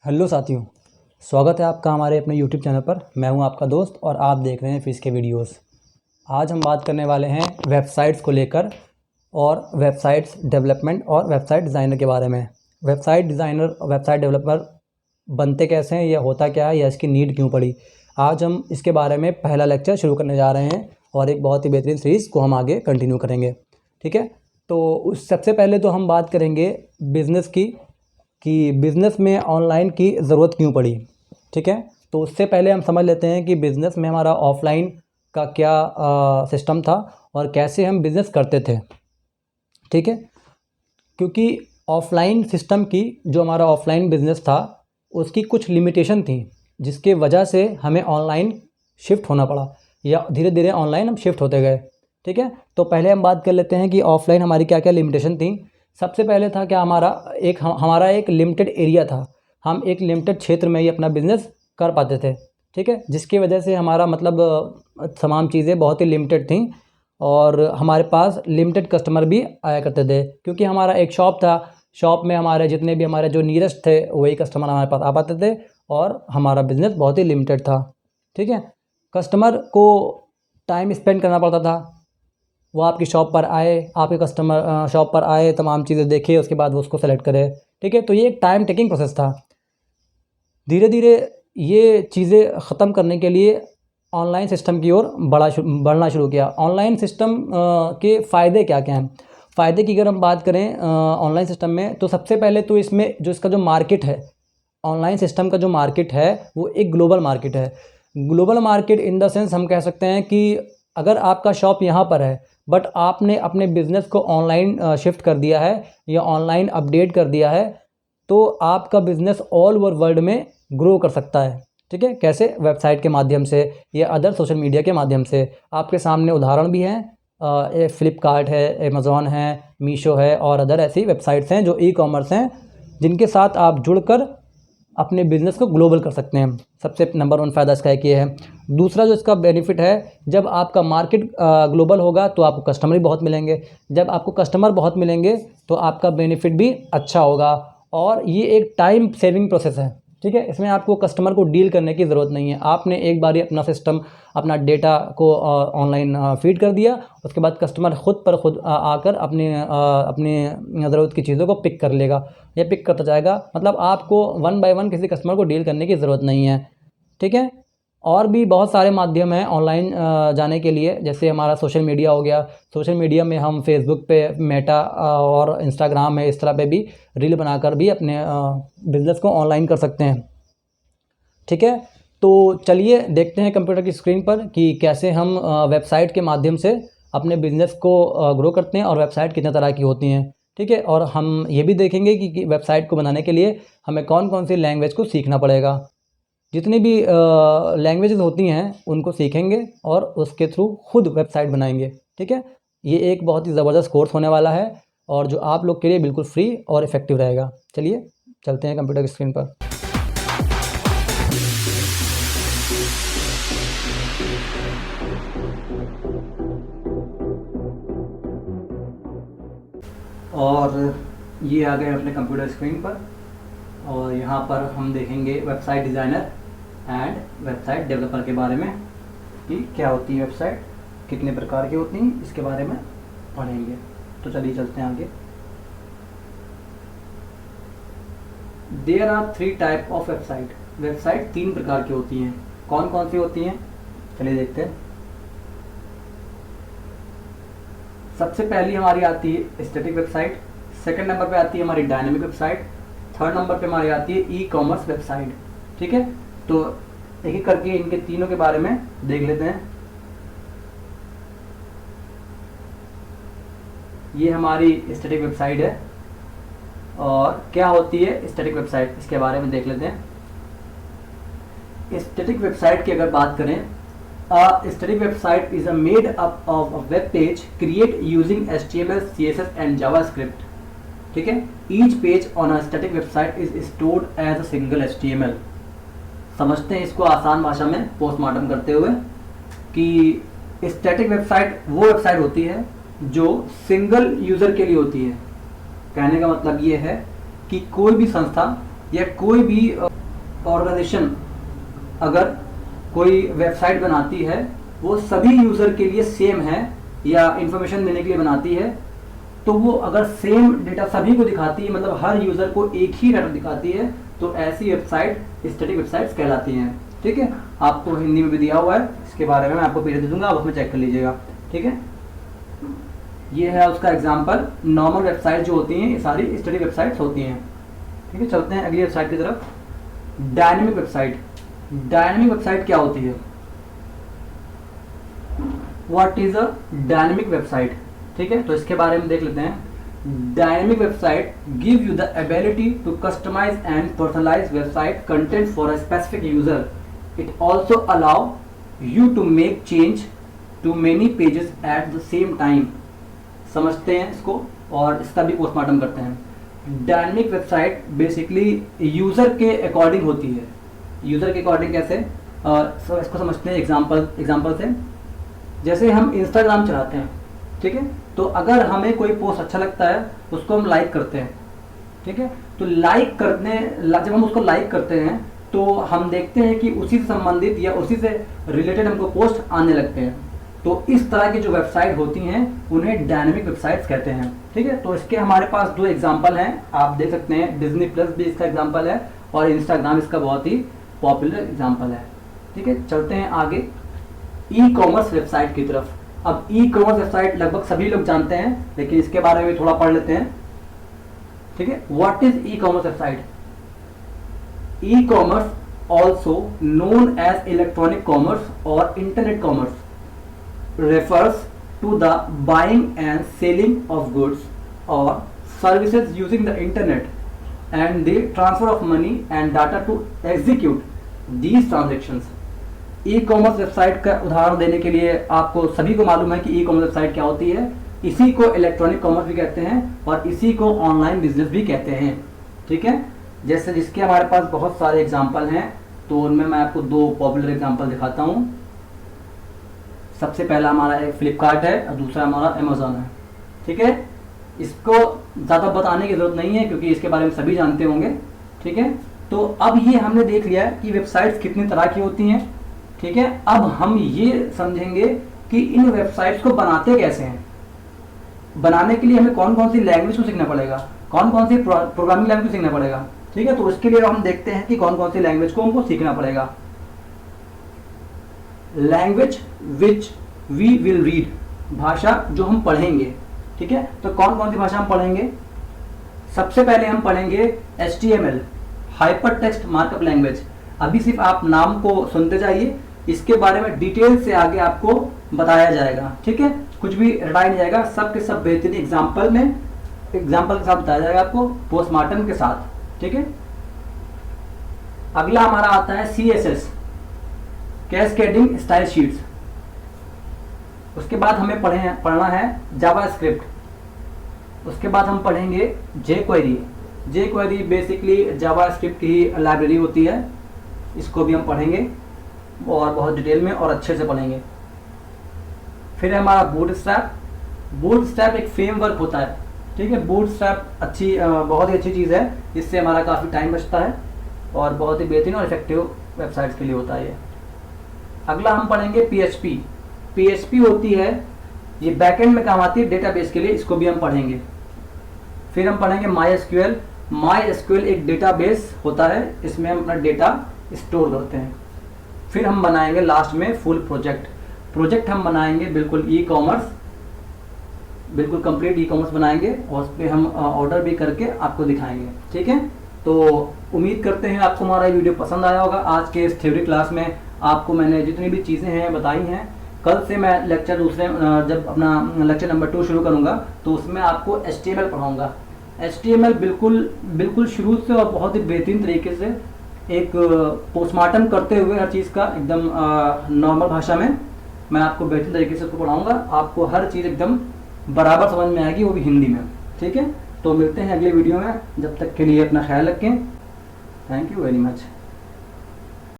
Hello साथियों, स्वागत है आपका हमारे अपने यूट्यूब चैनल पर। मैं हूं आपका दोस्त और आप देख रहे हैं फिश के वीडियोस। आज हम बात करने वाले हैं वेबसाइट्स को लेकर और वेबसाइट्स डेवलपमेंट और वेबसाइट डिज़ाइनर के बारे में। वेबसाइट डिज़ाइनर और वेबसाइट डेवलपर बनते कैसे हैं, यह होता क्या है, या इसकी नीड क्यों पड़ी। आज हम इसके बारे में पहला लेक्चर शुरू करने जा रहे हैं और एक बहुत ही बेहतरीन सीरीज़ को हम आगे कंटिन्यू करेंगे। ठीक है, तो उस सबसे पहले तो हम बात करेंगे बिज़नेस की कि बिज़नेस में ऑनलाइन की ज़रूरत क्यों पड़ी। ठीक है, तो उससे पहले हम समझ लेते हैं कि बिज़नेस में हमारा ऑफलाइन का क्या सिस्टम था और कैसे हम बिज़नेस करते थे। ठीक है, क्योंकि ऑफलाइन सिस्टम की जो हमारा ऑफलाइन बिज़नेस था उसकी कुछ लिमिटेशन थी, जिसके वजह से हमें ऑनलाइन शिफ्ट होना पड़ा या धीरे धीरे ऑनलाइन हम शिफ्ट होते गए। ठीक है, तो पहले हम बात कर लेते हैं कि ऑफलाइन हमारी क्या क्या लिमिटेशन थी। सबसे पहले था क्या, हमारा एक लिमिटेड एरिया था। हम एक लिमिटेड क्षेत्र में ही अपना बिज़नेस कर पाते थे। ठीक है, जिसकी वजह से हमारा मतलब तमाम चीज़ें बहुत ही लिमिटेड थी और हमारे पास लिमिटेड कस्टमर भी आया करते थे, क्योंकि हमारा एक शॉप था। शॉप में हमारे जितने भी हमारे जो नियरेस्ट थे वही कस्टमर हमारे पास आ पाते थे और हमारा बिज़नेस बहुत ही लिमिटेड था। ठीक है, कस्टमर को टाइम स्पेंड करना पड़ता था। वो आपकी शॉप पर आए, आपके कस्टमर शॉप पर आए, तमाम चीज़ें देखे, उसके बाद वो उसको सेलेक्ट करे। ठीक है, तो ये एक टाइम टेकिंग प्रोसेस था। धीरे धीरे ये चीज़ें ख़त्म करने के लिए ऑनलाइन सिस्टम की ओर बढ़ना शुरू किया। ऑनलाइन सिस्टम के फ़ायदे क्या क्या हैं। फ़ायदे की अगर हम बात करें ऑनलाइन सिस्टम में, तो सबसे पहले तो इसमें जो इसका जो मार्केट है, ऑनलाइन सिस्टम का जो मार्केट है वो एक ग्लोबल मार्केट है। Global market in the sense हम कह सकते हैं कि अगर आपका शॉप यहाँ पर है बट आपने अपने बिज़नेस को ऑनलाइन शिफ्ट कर दिया है या ऑनलाइन अपडेट कर दिया है, तो आपका बिज़नेस ऑल ओवर वर्ल्ड में ग्रो कर सकता है। ठीक है, कैसे? वेबसाइट के माध्यम से या अदर सोशल मीडिया के माध्यम से। आपके सामने उदाहरण भी हैं, फ्लिपकार्ट है, अमेज़ॉन है, मीशो है और अदर ऐसी वेबसाइट्स हैं जो ई कॉमर्स हैं, जिनके साथ आप जुड़कर अपने बिज़नेस को ग्लोबल कर सकते हैं। सबसे नंबर 1 फ़ायदा इसका एक ये है। दूसरा जो इसका बेनिफिट है, जब आपका मार्केट ग्लोबल होगा तो आपको कस्टमर भी बहुत मिलेंगे। जब आपको कस्टमर बहुत मिलेंगे तो आपका बेनिफिट भी अच्छा होगा और ये एक टाइम सेविंग प्रोसेस है। ठीक है, इसमें आपको कस्टमर को डील करने की ज़रूरत नहीं है। आपने एक बार ही अपना सिस्टम, अपना डेटा को ऑनलाइन फीड कर दिया, उसके बाद कस्टमर खुद आकर अपनी ज़रूरत की चीज़ों को पिक कर लेगा या पिक करता जाएगा। मतलब आपको 1 बाय 1 किसी कस्टमर को डील करने की ज़रूरत नहीं है। ठीक है, और भी बहुत सारे माध्यम हैं ऑनलाइन जाने के लिए, जैसे हमारा सोशल मीडिया हो गया। सोशल मीडिया में हम फेसबुक पे, मेटा और इंस्टाग्राम है, इस तरह पे भी रील बनाकर भी अपने बिज़नेस को ऑनलाइन कर सकते हैं। ठीक है, तो चलिए देखते हैं कंप्यूटर की स्क्रीन पर कि कैसे हम वेबसाइट के माध्यम से अपने बिज़नेस को ग्रो करते हैं और वेबसाइट कितने तरह की होती हैं। ठीक है, और हम ये भी देखेंगे कि वेबसाइट को बनाने के लिए हमें कौन कौन सी लैंग्वेज को सीखना पड़ेगा। जितनी भी लैंग्वेजेस होती हैं उनको सीखेंगे और उसके थ्रू खुद वेबसाइट बनाएंगे। ठीक है, ये एक बहुत ही ज़बरदस्त कोर्स होने वाला है और जो आप लोग के लिए बिल्कुल फ्री और इफ़ेक्टिव रहेगा। चलिए चलते हैं कंप्यूटर की स्क्रीन पर। और ये आ गए अपने कंप्यूटर स्क्रीन पर और यहाँ पर हम देखेंगे website designer and website developer के बारे में कि क्या होती है वेबसाइट, कितने प्रकार की होती हैं, इसके बारे में पढ़ेंगे। तो चलिए चलते हैं आगे। There are 3 type of website. Website 3 प्रकार की होती हैं। कौन कौन सी होती हैं, चलिए देखते हैं। सबसे पहली हमारी आती है स्टैटिक वेबसाइट, सेकंड नंबर पे आती है हमारी डायनेमिक वेबसाइट, थर्ड नंबर पे हमारी आती है ई कॉमर्स वेबसाइट। ठीक है, तो एक एक करके इनके तीनों के बारे में देख लेते हैं। ये हमारी स्टैटिक वेबसाइट है और क्या होती है स्टैटिक वेबसाइट, इसके बारे में देख लेते हैं। स्टैटिक वेबसाइट की अगर बात करें, a static website is made up of a web page created using HTML, CSS and JavaScript. ठीक है, each page on a static website is stored as a single HTML. समझते हैं इसको आसान भाषा में पोस्टमार्टम करते हुए कि स्टैटिक वेबसाइट वो वेबसाइट होती है जो सिंगल यूज़र के लिए होती है। कहने का मतलब ये है कि कोई भी संस्था या कोई भी ऑर्गेनाइजेशन अगर कोई वेबसाइट बनाती है वो सभी यूज़र के लिए सेम है या इंफॉर्मेशन देने के लिए बनाती है, तो वो अगर सेम डेटा सभी को दिखाती है, मतलब हर यूज़र को एक ही डाटा दिखाती है, तो ऐसी वेबसाइट स्टैटिक वेबसाइट्स कहलाती हैं। ठीक है, आपको हिंदी में भी दिया हुआ है, इसके बारे में मैं आपको पीडीएफ दे दूंगा, आप उसमें चेक कर लीजिएगा। ठीक है, ये है उसका एग्जांपल। नॉर्मल वेबसाइट जो होती हैं ये सारी स्टैटिक वेबसाइट्स होती हैं। ठीक है, चलते हैं अगली वेबसाइट की तरफ। Dynamic website. डायनेमिक वेबसाइट क्या होती है? What is a dynamic website? ठीक है, तो इसके बारे में देख लेते हैं। Dynamic website give you the ability to customize and personalize website content for a specific user. It also allow you to make change to many pages at the same time. समझते हैं इसको और इसका भी पोस्टमार्टम करते हैं। Dynamic website basically user के according होती है। यूज़र के अकॉर्डिंग कैसे? इसको समझते हैं एग्जांपल से। जैसे हम इंस्टाग्राम चलाते हैं, ठीक है, तो अगर हमें कोई पोस्ट अच्छा लगता है उसको हम लाइक करते हैं। ठीक है, तो जब हम उसको लाइक करते हैं तो हम देखते हैं कि उसी से संबंधित या उसी से रिलेटेड हमको पोस्ट आने लगते हैं। तो इस तरह की जो वेबसाइट होती हैं उन्हें डायनेमिक वेबसाइट्स कहते हैं। ठीक है, तो इसके हमारे पास 2 एग्जांपल हैं, आप देख सकते हैं। डिज्नी प्लस भी इसका एग्जांपल है और इंस्टाग्राम इसका बहुत ही पॉपुलर एग्जांपल है। ठीक है, चलते हैं आगे ई कॉमर्स वेबसाइट की तरफ। अब ई कॉमर्स वेबसाइट लगभग सभी लोग जानते हैं, लेकिन इसके बारे में थोड़ा पढ़ लेते हैं। ठीक है, what is e commerce website? E commerce also known as electronic commerce और internet commerce refers to the buying and selling of goods or services using the internet and the transfer of money and data to execute these transactions. E-commerce website का उदाहरण देने के लिए आपको सभी को मालूम है कि ई-कॉमर्स वेबसाइट क्या होती है। इसी को इलेक्ट्रॉनिक कॉमर्स भी कहते हैं और इसी को ऑनलाइन बिजनेस भी कहते हैं। ठीक है, जैसे जिसके हमारे पास बहुत सारे एग्जाम्पल हैं, तो उनमें मैं आपको 2 पॉपुलर एग्जाम्पल दिखाता हूँ। सबसे पहला हमारा एक फ्लिपकार्ट है और दूसरा हमारा अमेज़ॉन है। ठीक है, इसको ज़्यादा बताने की ज़रूरत नहीं है क्योंकि इसके बारे में सभी जानते होंगे। ठीक है, तो अब ये हमने देख लिया कि वेबसाइट्स कितनी तरह की होती हैं। ठीक है, अब हम ये समझेंगे कि इन वेबसाइट्स को बनाते कैसे हैं। बनाने के लिए हमें कौन कौन सी लैंग्वेज को सीखना पड़ेगा, कौन कौन सी प्रोग्रामिंग लैंग्वेज सीखना पड़ेगा। ठीक है, तो उसके लिए हम देखते हैं कि कौन कौन सी लैंग्वेज को हमको सीखना पड़ेगा। Language which we will read, भाषा जो हम पढ़ेंगे। ठीक है, तो कौन कौन सी भाषा हम पढ़ेंगे? सबसे पहले हम पढ़ेंगे HTML, hyper text markup language. अभी सिर्फ आप नाम को सुनते जाइए, इसके बारे में डिटेल से आगे आपको बताया जाएगा। ठीक है, कुछ भी रटाया नहीं जाएगा, सब के सब बेहतरीन एग्जाम्पल के साथ बताया जाएगा आपको, पोस्टमार्टम के साथ। ठीक है, अगला हमारा आता है CSS, कैस्केडिंग स्टाइल शीट्स। उसके बाद हमें पढ़ना है जावास्क्रिप्ट। उसके बाद हम पढ़ेंगे jQuery बेसिकली जावास्क्रिप्ट की लाइब्रेरी होती है, इसको भी हम पढ़ेंगे और बहुत डिटेल में और अच्छे से पढ़ेंगे। फिर है हमारा बूटस्ट्रैप एक फ्रेमवर्क होता है। ठीक है, बूटस्ट्रैप बहुत ही अच्छी चीज़ है, इससे हमारा काफ़ी टाइम बचता है और बहुत ही बेहतरीन और इफेक्टिव वेबसाइट्स के लिए होता है ये। अगला हम पढ़ेंगे PHP होती है, ये बैकएंड में काम आती है डेटाबेस के लिए, इसको भी हम पढ़ेंगे। फिर हम पढ़ेंगे MySQL एक डेटाबेस होता है, इसमें हम अपना डेटा स्टोर करते हैं। फिर हम बनाएंगे लास्ट में फुल प्रोजेक्ट हम बनाएंगे बिल्कुल बिल्कुल कंप्लीट ई-कॉमर्स बनाएंगे और उस पर हम ऑर्डर भी करके आपको दिखाएंगे। ठीक है, तो उम्मीद करते हैं आपको हमारा ये वीडियो पसंद आया होगा। आज के इस थ्योरी क्लास में आपको मैंने जितनी भी चीज़ें हैं बताई हैं। कल से मैं जब अपना लेक्चर नंबर 2 शुरू करूँगा तो उसमें आपको HTML पढ़ाऊँगा। HTML बिल्कुल शुरू से और बहुत ही बेहतरीन तरीके से एक पोस्टमार्टम करते हुए हर चीज़ का एकदम नॉर्मल भाषा में मैं आपको बेहतरीन तरीके से उसको पढ़ाऊँगा। आपको हर चीज़ एकदम बराबर समझ में आएगी, वो भी हिंदी में। ठीक है, तो मिलते हैं अगले वीडियो में, जब तक के लिए अपना ख्याल रखें। Thank you very much.